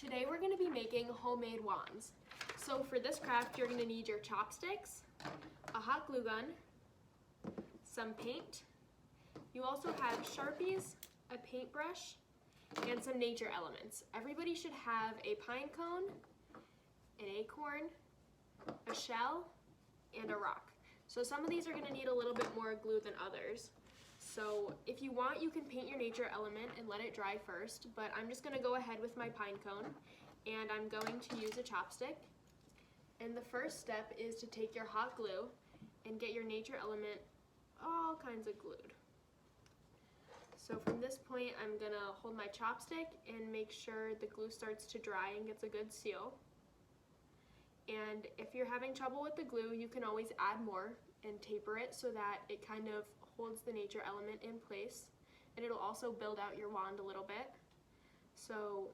Today we're going to be making homemade wands. So for this craft you're going to need your chopsticks, a hot glue gun, some paint. You also have Sharpies, a paintbrush, and some nature elements. Everybody should have a pine cone, an acorn, a shell, and a rock. So some of these are going to need a little bit more glue than others. So if you want, you can paint your nature element and let it dry first, but I'm just going to go ahead with my pine cone and I'm going to use a chopstick. And the first step is to take your hot glue and get your nature element all kinds of glued. So from this point, I'm going to hold my chopstick and make sure the glue starts to dry and gets a good seal. And if you're having trouble with the glue, you can always add more and taper it so that it kind of holds the nature element in place, and it'll also build out your wand a little bit. So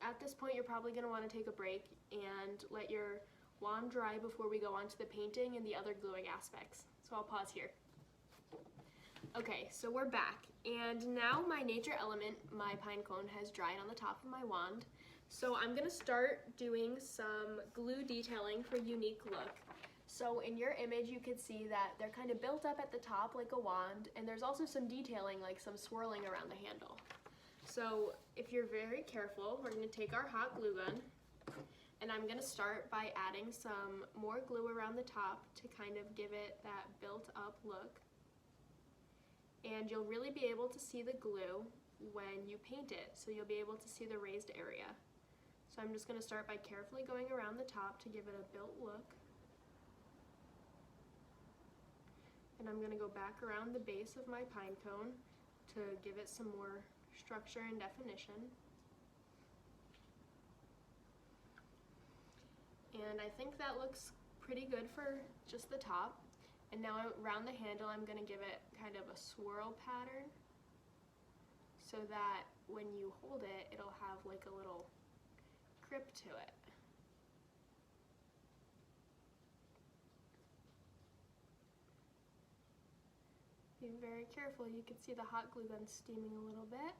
at this point you're probably going to want to take a break and let your wand dry before we go on to the painting and the other gluing aspects. So I'll pause here. Okay, so we're back, and now my nature element, my pine cone, has dried on the top of my wand. So I'm going to start doing some glue detailing for a unique look. So in your image you can see that they're kind of built up at the top like a wand, and there's also some detailing, like some swirling around the handle. So if you're very careful, we're going to take our hot glue gun, and I'm going to start by adding some more glue around the top to kind of give it that built up look. And you'll really be able to see the glue when you paint it, so you'll be able to see the raised area. So I'm just going to start by carefully going around the top to give it a built look. And I'm going to go back around the base of my pine cone to give it some more structure and definition. And I think that looks pretty good for just the top. And now around the handle I'm going to give it kind of a swirl pattern so that when you hold it, it'll have like a little grip to it. Be very careful, you can see the hot glue gun steaming a little bit.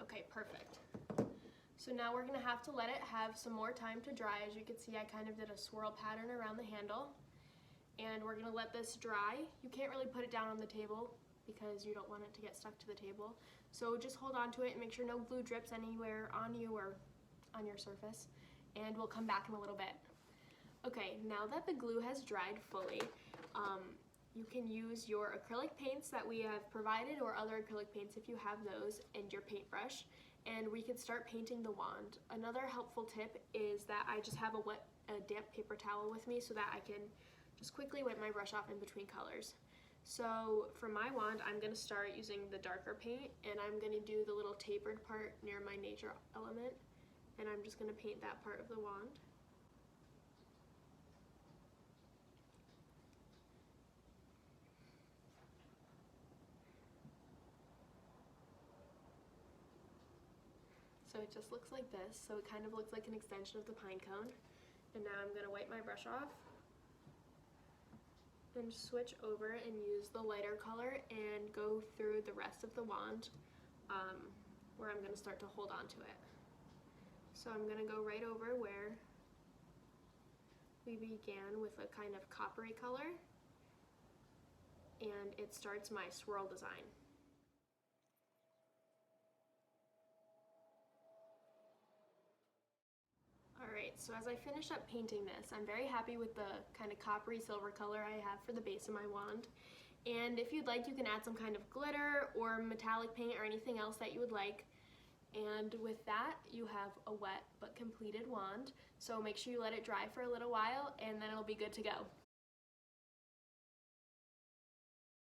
Okay, perfect. So now we're going to have to let it have some more time to dry. As you can see, I kind of did a swirl pattern around the handle. And we're going to let this dry. You can't really put it down on the table because you don't want it to get stuck to the table. So just hold on to it and make sure no glue drips anywhere on you or on your surface. And we'll come back in a little bit. Okay, now that the glue has dried fully, you can use your acrylic paints that we have provided, or other acrylic paints if you have those, and your paintbrush, and we can start painting the wand. Another helpful tip is that I just have a damp paper towel with me so that I can just quickly wipe my brush off in between colors. So for my wand, I'm going to start using the darker paint, and I'm going to do the little tapered part near my nature element, and I'm just going to paint that part of the wand. So it just looks like this, so it kind of looks like an extension of the pine cone. And now I'm going to wipe my brush off and switch over and use the lighter color and go through the rest of the wand where I'm going to start to hold on to it. So I'm going to go right over where we began with a kind of coppery color, and it starts my swirl design. Alright, so as I finish up painting this, I'm very happy with the kind of coppery silver color I have for the base of my wand. And if you'd like, you can add some kind of glitter or metallic paint or anything else that you would like. And with that, you have a wet but completed wand. So make sure you let it dry for a little while, and then it'll be good to go.